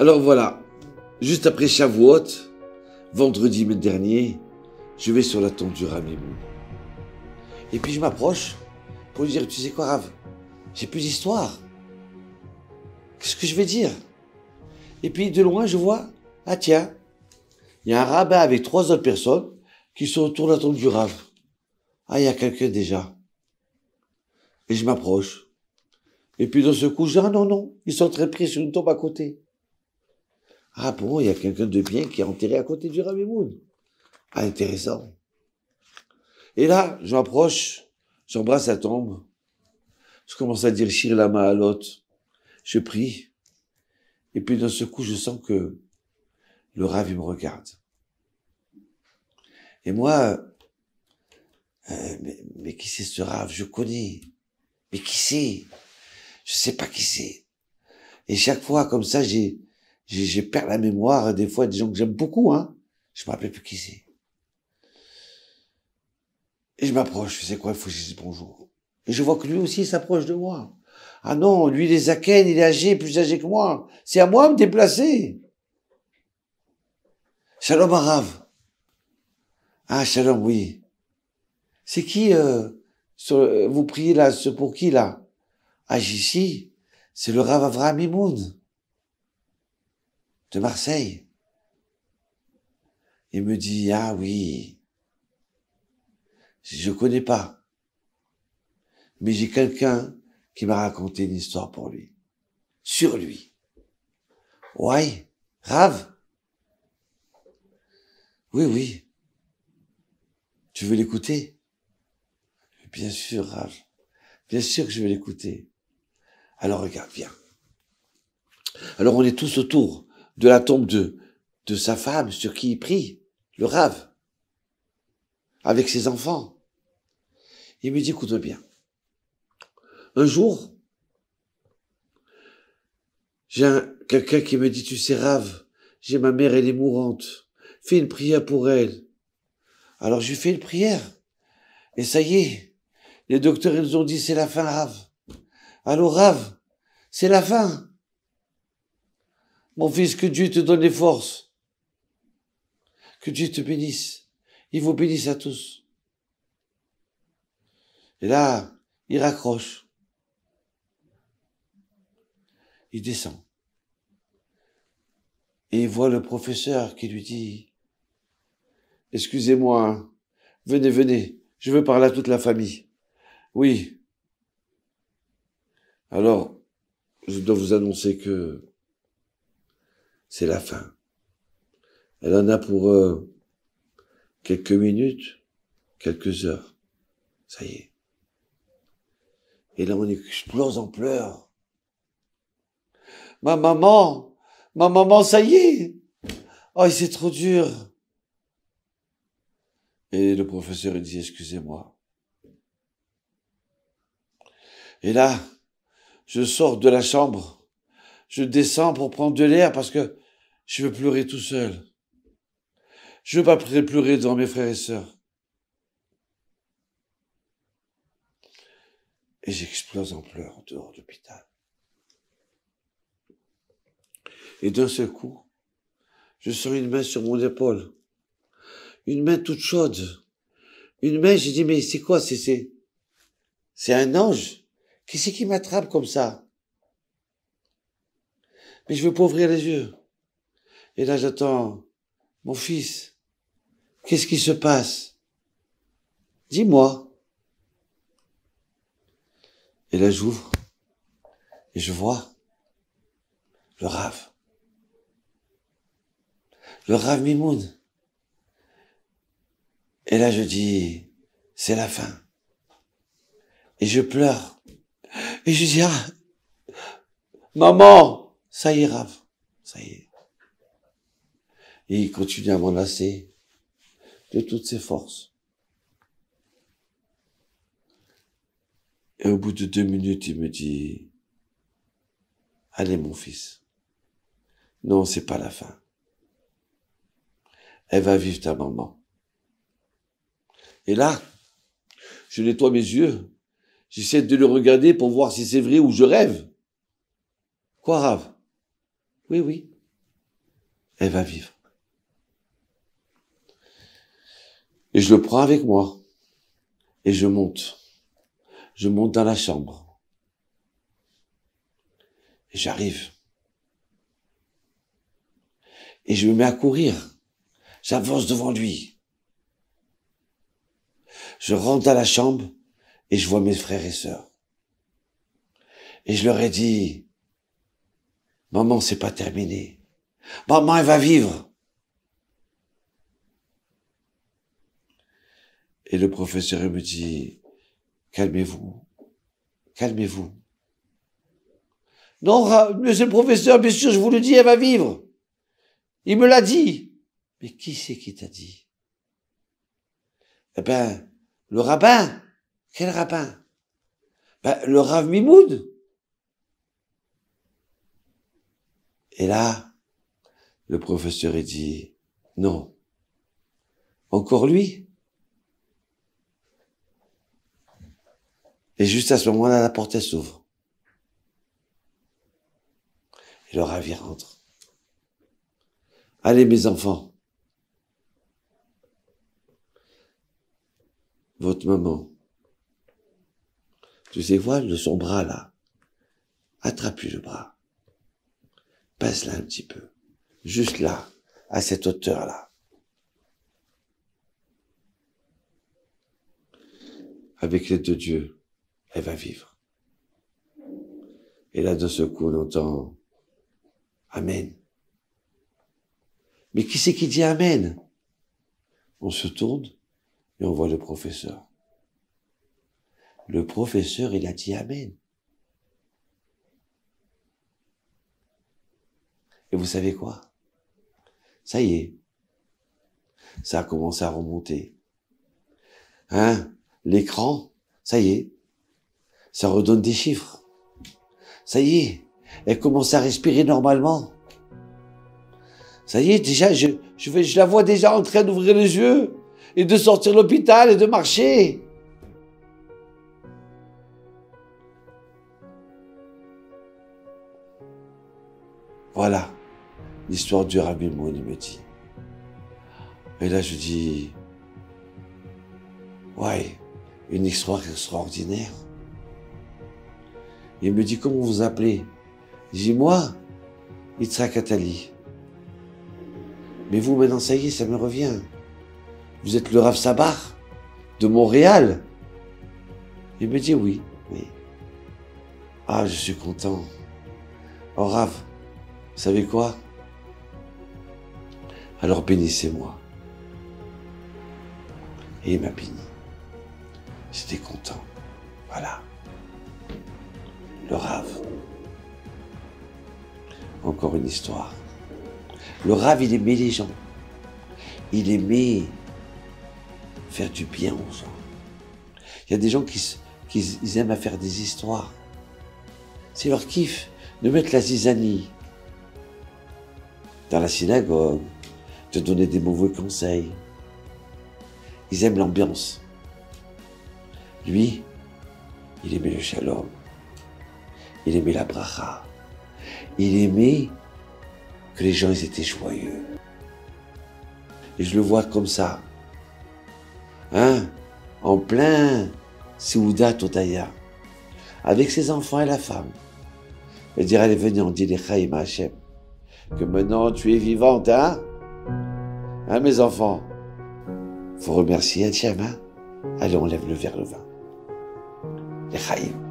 Alors voilà, juste après Shavuot, vendredi dernier, je vais sur la tombe du Rav Mimoun. Et puis je m'approche pour lui dire, tu sais quoi Rav, j'ai plus d'histoire. Qu'est-ce que je vais dire? Et puis de loin je vois, ah tiens, il y a un rabbin avec 3 autres personnes qui sont autour de la tombe du Rav. Ah, il y a quelqu'un déjà. Et je m'approche. Et puis dans ce coup, je dis, ah non, ils sont très pris sur une tombe à côté. Ah bon, il y a quelqu'un de bien qui est enterré à côté du Rav Mimoun. Ah, intéressant. Et là, je m'approche, j'embrasse la tombe, je commence à dire Shir la Mahalot, je prie, et puis d'un seul coup, je sens que le Rav, il me regarde. Et moi, mais qui c'est ce Rav? Je connais. Mais qui c'est? Je sais pas qui c'est. Et chaque fois, comme ça, j'ai perdu la mémoire, des fois, des gens que j'aime beaucoup, hein. Je me rappelle plus qui c'est. Et je m'approche, je sais quoi, il faut que je dise bonjour. Et je vois que lui aussi, il s'approche de moi. Ah non, lui, il est zaken, il est âgé, plus âgé que moi. C'est à moi de me déplacer. Shalom Arav. Ah, shalom, oui. C'est qui, vous priez là, c'est pour qui, là? Ah, ici, c'est le Rav Avraham Mimoun, de Marseille. Il me dit, ah oui, je connais pas. Mais j'ai quelqu'un qui m'a raconté une histoire pour lui. Sur lui. Ouais, Rav? Oui. Tu veux l'écouter? Bien sûr, Rav. Bien sûr que je vais l'écouter. Alors regarde, viens. Alors on est tous autour de la tombe de sa femme sur qui il prie, le Rav, avec ses enfants. Il me dit, écoute bien. Un jour, j'ai quelqu'un qui me dit, tu sais Rav, j'ai ma mère, elle est mourante. Fais une prière pour elle. Alors je lui fais une prière. Et ça y est, les docteurs, ils nous ont dit, c'est la fin, Rav. Allô, Rav, c'est la fin. Mon fils, que Dieu te donne les forces. Que Dieu te bénisse. Il vous bénisse à tous. Et là, il raccroche. Il descend. Et il voit le professeur qui lui dit, excusez-moi, hein. Venez, je veux parler à toute la famille. Oui. Alors, je dois vous annoncer que c'est la fin. Elle en a pour quelques minutes, quelques heures. Ça y est. Et là, on explose en pleurs. Ma maman, ça y est. Oh, c'est trop dur. Et le professeur, il dit, excusez-moi. Et là, je sors de la chambre. Je descends pour prendre de l'air parce que je veux pleurer tout seul. Je veux pas pleurer devant mes frères et sœurs. Et j'explose en pleurs dehors de l'hôpital. Et d'un seul coup, je sens une main sur mon épaule. Une main toute chaude. Une main, j'ai dit, mais c'est quoi? C'est un ange? Qui c'est qui m'attrape comme ça? Mais je veux pas ouvrir les yeux. Et là, j'attends, mon fils, qu'est-ce qui se passe? Dis-moi. Et là, j'ouvre. Et je vois le Rav. Le Rav Mimoun. Et là, je dis, c'est la fin. Et je pleure. Et je dis, ah, maman, ça y est, Rav, ça y est. Et il continue à m'enlacer de toutes ses forces. Et au bout de 2 minutes, il me dit, allez, mon fils. Non, c'est pas la fin. Elle va vivre ta maman. Et là, je nettoie mes yeux. J'essaie de le regarder pour voir si c'est vrai ou je rêve. Quoi, Rav? Oui. elle va vivre. Et je le prends avec moi. Et je monte. Je monte dans la chambre. Et j'arrive. Et je me mets à courir. J'avance devant lui. Je rentre dans la chambre et je vois mes frères et sœurs. Et je leur ai dit, maman, c'est pas terminé. Maman, elle va vivre. Et le professeur, il me dit, calmez-vous, calmez-vous. Non, monsieur le professeur, bien sûr, je vous le dis, elle va vivre. Il me l'a dit. Mais qui c'est qui t'a dit? Eh ben, le rabbin. Quel rabbin? Ben, le Rav Mimoun. Et là, le professeur, il dit, non. Encore lui? Et juste à ce moment-là, la porte, elle s'ouvre. Et le Rav, il rentre. Allez, mes enfants. Votre maman. Tu sais quoi, de son bras, là. Attrape-lui le bras. Passe-la un petit peu. Juste là, à cette hauteur-là. Avec l'aide de Dieu, elle va vivre. Et là, de ce coup, on entend Amen. Mais qui c'est qui dit Amen? On se tourne et on voit le professeur. Le professeur, il a dit Amen. Et vous savez quoi? Ça y est. Ça a commencé à remonter. Hein? L'écran, ça y est. Ça redonne des chiffres. Ça y est. Elle commence à respirer normalement. Ça y est, déjà, je la vois déjà en train d'ouvrir les yeux et de sortir de l'hôpital et de marcher. Voilà l'histoire du Rabbi Mimoun, il me dit. Et là, je dis, ouais, une histoire extraordinaire. Il me dit, comment vous appelez? Je dis, moi, Yitzhak Attali. Mais vous, maintenant, ça y est, ça me revient. Vous êtes le Rav Sabar de Montréal. Il me dit, oui, oui. Ah, je suis content. Oh, Rav, vous savez quoi? Alors bénissez-moi. Et il m'a béni. J'étais content. Voilà. Le Rav. Encore une histoire. Le Rav, il aimait les gens. Il aimait faire du bien aux gens. Il y a des gens qui aiment à faire des histoires. C'est leur kiff de mettre la zizanie dans la synagogue, de donner des mauvais conseils. Ils aiment l'ambiance. Lui, il aimait le shalom. Il aimait la bracha. Il aimait que les gens ils étaient joyeux. Et je le vois comme ça. Hein? En plein Seudat Todaya. Avec ses enfants et la femme. Et dire, allez, venez, on dit les Chaim à Hachem. Que maintenant tu es vivante, hein? Hein, mes enfants? Faut remercier Hachem, hein? Allez, on lève le verre le vin. Les Chaim.